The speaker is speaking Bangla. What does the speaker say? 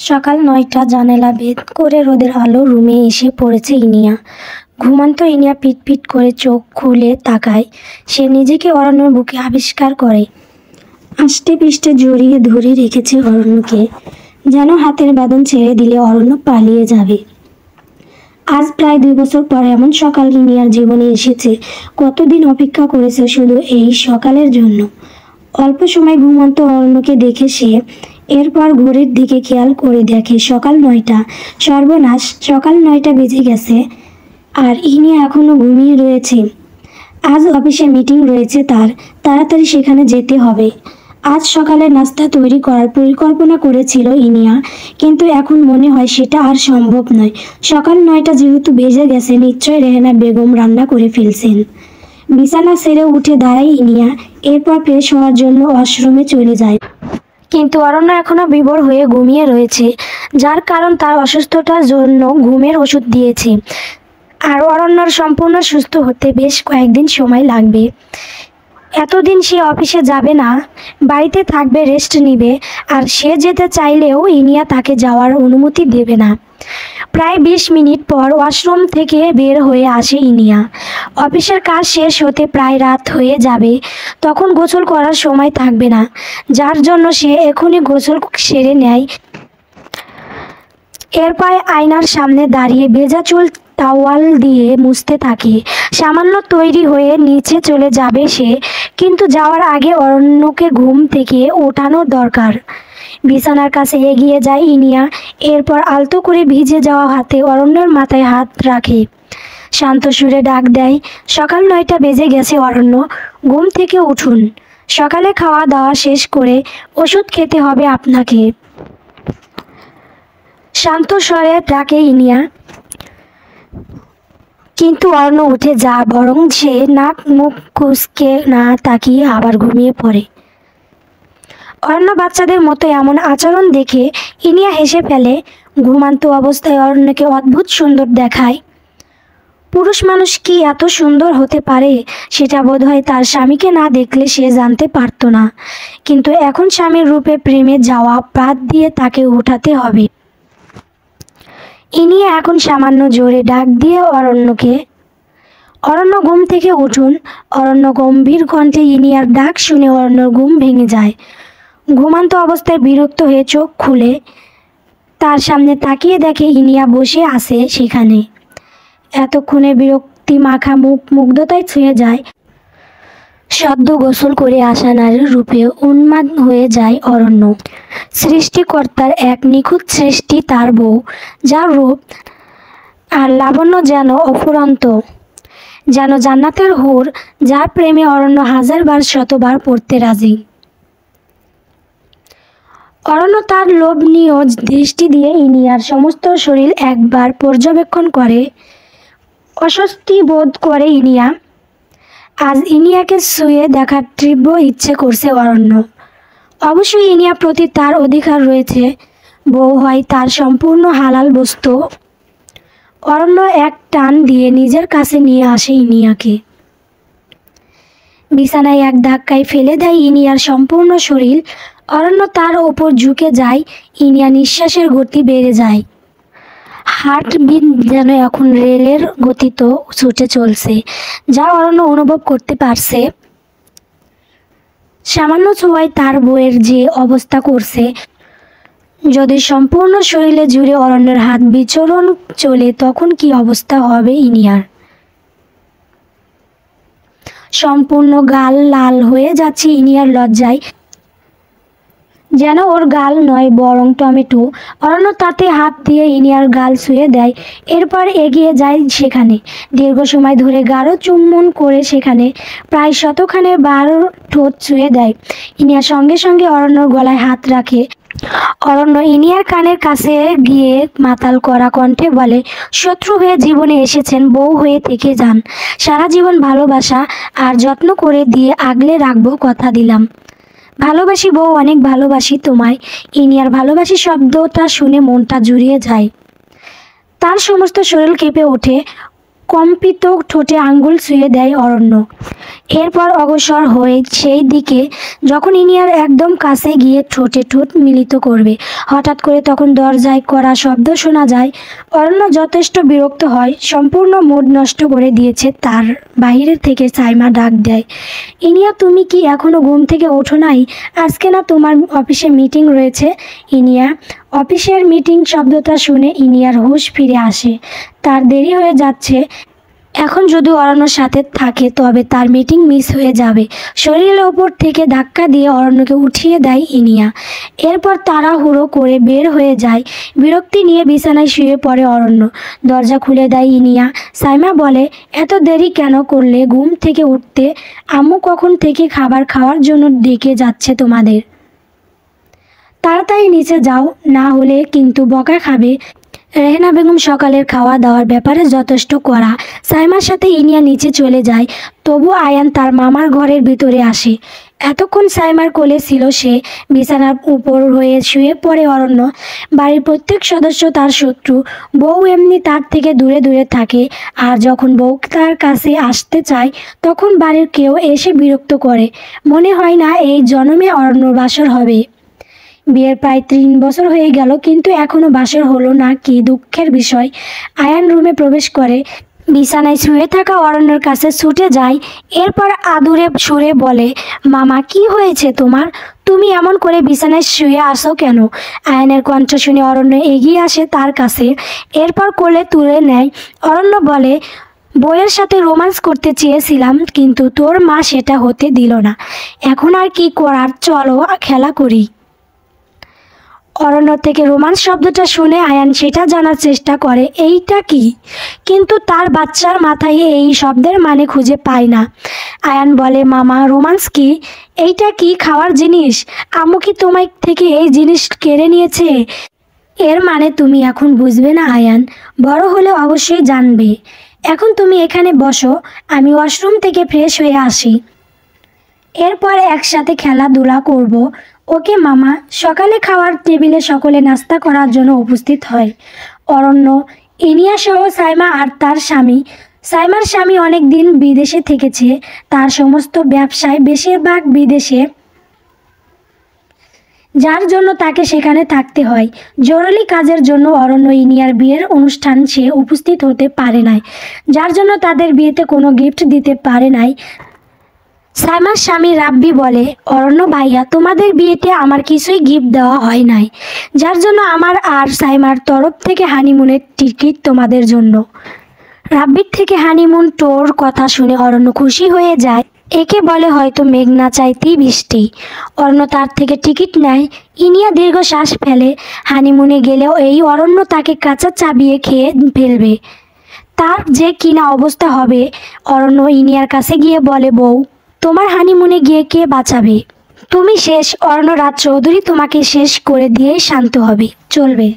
সকাল ৯টা, জানালা ভেদ করে রোদের আলো রুমে এসে পড়েছে ইনিয়া। ঘুমান্ত ইনিয়া পিট পিট করে চোখ খুলে তাকায়। সে নিজেকে অরণ্যর বুকে আবিষ্কার করে। আষ্টে পিষ্টে জড়িয়ে ধরে রেখেছে অরণ্যকে, যেন হাতের বাঁধন ছেড়ে দিলে অরণ্য পালিয়ে যাবে। আজ প্রায় ২ বছর পর এমন সকাল ইনিয়ার জীবনে এসেছে। কতদিন অপেক্ষা করেছে শুধু এই সকালের জন্য। অল্প সময় ঘুমন্ত অরণ্যকে দেখে সে এরপর ঘড়ির দিকে খেয়াল করে দেখে সকাল ৯টা। সর্বনাশ, সকাল ৯টা বেজে গেছে আর ইনি এখনো ঘুমিয়ে রয়েছে। আজ অফিসে মিটিং রয়েছে তার, তাড়াতাড়ি সেখানে যেতে হবে। আজ সকালে নাস্তা তৈরি করার পরিকল্পনা করেছিল ইনিয়া, কিন্তু এখন মনে হয় সেটা আর সম্ভব নয়। সকাল ৯টা যেহেতু বেজে গেছে, নিশ্চয়ই রেহেনা বেগম রান্না করে ফেলছেন। বিছানা ছেড়ে উঠে দাঁড়ায় ইনিয়া, এরপর ফ্রেশ হওয়ার জন্য ওয়াশরুমে চলে যায়। কিন্তু অরণ্য এখনো বিভোর হয়ে ঘুমিয়ে রয়েছে, যার কারণ তার অসুস্থতার জন্য ঘুমের ওষুধ দিয়েছে। আর অরণ্যর সম্পূর্ণ সুস্থ হতে বেশ কয়েকদিন সময় লাগবে। এতদিন সে অফিসে যাবে না, বাড়িতে থাকবে, রেস্ট নিবে। আর সে যেতে চাইলেও ইনিয়া তাকে যাওয়ার অনুমতি দেবে না। প্রায় ২০ মিনিট পর ওয়াশরুম থেকে বের হয়ে আসে ইনিয়া। অফিসের কাজ শেষ হতে প্রায় রাত হয়ে যাবে, তখন গোসল করার সময় থাকবে না, যার জন্য সে এখনই গোসল সেরে নেয়। এরপর আয়নার সামনে দাঁড়িয়ে ভেজা চুল টাওয়াল দিয়ে মুছতে থাকে। সামান্য তৈরি হয়ে নিচে চলে যাবে সে, কিন্তু যাওয়ার আগে অরণ্যকে ঘুম থেকে ওঠানোর দরকার। বিছানার কাছে এগিয়ে যায় ইনিয়া, এরপর আলতো করে ভিজে যাওয়া হাতে অরণ্যর মাথায় হাত রাখে। শান্ত সুরে ডাক দেয়, সকাল ৯টা বেজে গেছে অরণ্য, ঘুম থেকে উঠুন। সকালে খাওয়া দাওয়া শেষ করে ওষুধ খেতে হবে আপনাকে। শান্ত স্বরে ডাকে ইনিয়া, কিন্তু অরণ্য উঠে যা বরং সে নাক মুখ কুঁচকে না তাকিয়ে আবার ঘুমিয়ে পড়ে। অরণ্য বাচ্চাদের মতো এমন আচরণ দেখে ইনিয়া হেসে ফেলে। ঘুমান্ত অবস্থায় অরণ্যকে অদ্ভুত সুন্দর দেখায়। পুরুষ মানুষ কি এত সুন্দর হতে পারে, সেটা বোধহয় তার স্বামীকে না দেখলে সে জানতে পারত না। কিন্তু এখন স্বামীর রূপে প্রেমে যাওয়া বাদ দিয়ে তাকে উঠাতে হবে। ইনিয়া এখন সামান্য জোরে ডাক দিয়ে অরণ্যকে, অরণ্য ঘুম থেকে উঠুন। অরণ্য গম্ভীর কণ্ঠে ইনিয়ার ডাক শুনে অরণ্যর ঘুম ভেঙে যায়। ঘুমান্ত অবস্থায় বিরক্ত হয়ে চোখ খুলে তার সামনে তাকিয়ে দেখে ইনিয়া বসে আছে সেখানে। এতক্ষণে বিরক্তি মাখা মুখ মুগ্ধতায় ছুঁয়ে যায়। সদ্য গোসল করে আসা নারীর রূপে উন্মাদ হয়ে যায় অরণ্য। সৃষ্টিকর্তার এক নিখুঁত সৃষ্টি তার বউ, যার রূপ আর লাবণ্য যেন অফুরন্ত, যেন জান্নাতের হুর, যার প্রেমে অরণ্য হাজারবার শতবার পড়তে রাজি। অরণ্য তার লোভনীয় দৃষ্টি দিয়ে ইনিয়ার সমস্ত শরীর একবার পর্যবেক্ষণ করে। অস্বস্তি বোধ করে ইনিয়া। আজ ইনিয়াকে ছুঁয়ে দেখার তীব্র ইচ্ছে করছে অরণ্য। অবশ্যই ইনিয়ার প্রতি তার অধিকার রয়েছে, বউ হয় তার সম্পূর্ণ হালাল বস্তু। অরণ্য এক টান দিয়ে নিজের কাছে নিয়ে আসে ইনিয়াকে। বিছানায় এক ধাক্কায় ফেলে দেয় ইনিয়ার সম্পূর্ণ শরীর। অরণ্য তার ওপর ঝুঁকে যায়। ইনিয়া নিঃশ্বাসের গতি বেড়ে যায়। হার্টবিট যেন এখন রেলের গতিতে ছুটে চলছে, যা অরণ্য অনুভব করতে পারছে। সামান্য ছোঁয়ায় তার বউয়ের যে অবস্থা করছে, যদি সম্পূর্ণ শরীরে জুড়ে অরণ্যের হাত বিচরণ চলে তখন কি অবস্থা হবে ইনিয়ার। সম্পূর্ণ গাল লাল হয়ে যাচ্ছে ইনিয়ার লজ্জায়, যেন ওর গাল নয় বরং টমেটো। অরণ্য তাতে হাত দিয়ে ইনিয়ার গাল ছুঁয়ে দেয়, এরপর এগিয়ে যায় সেখানে। দীর্ঘ সময় ধরে গাঢ় চুম্বন করে সেখানে প্রায় শতখানে বার ঠোঁট ছুঁয়ে দেয়। ইনিয়ার সঙ্গে সঙ্গে অরণ্যর গলায় হাত রাখে। অরণ্য ইনিয়ার কানের কাছে গিয়ে মাতাল করা কণ্ঠে বলে, শত্রু হয়ে জীবনে এসেছেন, বউ হয়ে থেকে যান। সারা জীবন ভালোবাসা আর যত্ন করে দিয়ে আগলে রাখবো, কথা দিলাম। ভালোবাসি বউ, অনেক ভালোবাসি তোমায়। ইনিয়ার ভালোবাসি শব্দটা শুনে মনটা জুড়িয়ে যায়। তার সমস্ত শরীর কেঁপে ওঠে। কম্পিত ঠোঁটে আঙ্গুল ছুঁয়ে দেয় অরণ্য। এরপর অগ্রসর হয়ে সেই দিকে যখন ইনিয়ার একদম কাছে গিয়ে ঠোঁটে ঠোঁট মিলিত করবে, হঠাৎ করে তখন দরজায় কড়া শব্দ শোনা যায়। অরণ্য যথেষ্ট বিরক্ত হয়, সম্পূর্ণ মুড নষ্ট করে দিয়েছে তার। বাইরে থেকে সাইমা ডাক দেয়, ইনিয়া তুমি কি এখনো ঘুম থেকে ওঠো নাই? আজকে না তোমার অফিসে মিটিং রয়েছে? ইনিয়া অফিসের মিটিং শব্দটা শুনে ইনিয়ার হুঁশ ফিরে আসে। তার দেরি হয়ে যাচ্ছে। এখন যদি অরণ্যর সাথে থাকে তবে তার মিটিং মিস হয়ে যাবে। শরীরের ওপর থেকে ধাক্কা দিয়ে অরণ্যকে উঠিয়ে দেয় ইনিয়া। এরপর তাড়াহুড়ো করে বের হয়ে যায়। বিরক্তি নিয়ে বিছানায় শুয়ে পড়ে অরণ্য। দরজা খুলে দেয় ইনিয়া। সাইমা বলে, এত দেরি কেন করলে ঘুম থেকে উঠতে? আম্মু কখন থেকে খাবার খাওয়ার জন্য ডেকে যাচ্ছে তোমাদের। তাড়াতাড়ি নিচে যাও, না হলে কিন্তু বকা খাবে। রেহেনা বেগম সকালের খাওয়া দাওয়ার ব্যাপারে যথেষ্ট কড়া। সাইমার সাথে ইনিয়া নিচে চলে যায়। তবু আয়ান তার মামার ঘরের ভিতরে আসে। এতক্ষণ সাইমার কোলে ছিল সে। বিছানার উপর হয়ে শুয়ে পড়ে অরণ্য। বাড়ির প্রত্যেক সদস্য তার শত্রু। বউ এমনি তার থেকে দূরে দূরে থাকে, আর যখন বউ তার কাছে আসতে চায় তখন বাড়ির কেউ এসে বিরক্ত করে। মনে হয় না এই জন্মে অরণ্যর বাসর হবে। বিয়ের প্রায় 3 বছর হয়ে গেল, কিন্তু এখনো বাসর হলো না, কি দুঃখের বিষয়। আয়ান রুমে প্রবেশ করে, বিছানায় শুয়ে থাকা অরণ্যর কাছে ছুটে যায়। এরপর আদুরে সুরে বলে, মামা কি হয়েছে তোমার? তুমি এমন করে বিছানায় শুয়ে আসো কেন? আয়ানের কণ্ঠ শুনে অরণ্য এগিয়ে আসে তার কাছে। এরপর কোলে তুলে নেয়। অরণ্য বলে, বইয়ের সাথে রোম্যান্স করতে চেয়েছিলাম, কিন্তু তোর মা সেটা হতে দিল না। এখন আর কি করার, চলো খেলা করি। অরণ্য থেকে রোমান্স শব্দটা শুনে আয়ান সেটা জানার চেষ্টা করে এইটা কি, কিন্তু তার বাচ্চার মাথায় এই শব্দের মানে খুঁজে পায় না। আয়ান বলে, মামা রোমান্স কি? এইটা কি খাওয়ার জিনিস? আম্মু কি তোমার থেকে এই জিনিস কেড়ে নিয়েছে? এর মানে তুমি এখন বুঝবে না আয়ান, বড় হলে অবশ্যই জানবে। এখন তুমি এখানে বসো, আমি ওয়াশরুম থেকে ফ্রেশ হয়ে আসি, এরপর একসাথে খেলাধুলা করব। ওকে মামা। সকালে খাওয়ার টেবিলে সকলে নাস্তা করার জন্য উপস্থিত হয়। অরণ্য, ইনিয়া সহ সাইমা আর তার স্বামী। সাইমার স্বামী অনেক দিন বিদেশে থেকেছে, তার সমস্ত ব্যবসায় বেশিরভাগ বিদেশে, যার জন্য তাকে সেখানে থাকতে হয়। জরুরি কাজের জন্য অরণ্য ইনিয়ার বিয়ের অনুষ্ঠান সে উপস্থিত হতে পারে নাই, যার জন্য তাদের বিয়েতে কোনো গিফট দিতে পারে নাই। সাইমার স্বামী রাব্বি বলে, অরণ্য ভাইয়া তোমাদের বিয়েতে আমার কিছুই গিফট দেওয়া হয় নাই, যার জন্য আমার আর সাইমার তরফ থেকে হানিমুনের টিকিট তোমাদের জন্য। রাব্বির থেকে হানিমুন টোর কথা শুনে অরণ্য খুশি হয়ে যায়। একে বলে হয়তো মেঘ না চাইতেই বৃষ্টি। অরণ্য তার থেকে টিকিট নেয়। ইনিয়া দীর্ঘশ্বাস ফেলে। হানিমুনে গেলেও এই অরণ্য তাকে কাঁচা চাবিয়ে খেয়ে ফেলবে। তার যে কিনা অবস্থা হবে। অরণ্য ইনিয়ার কাছে গিয়ে বলে, বউ তোমার হানিমুনে গিয়ে কে বাঁচাবে? তুমি শেষ। অরণ্য রাজ চৌধুরী তোমাকে শেষ করে দিয়েই শান্ত হবে, চলবে।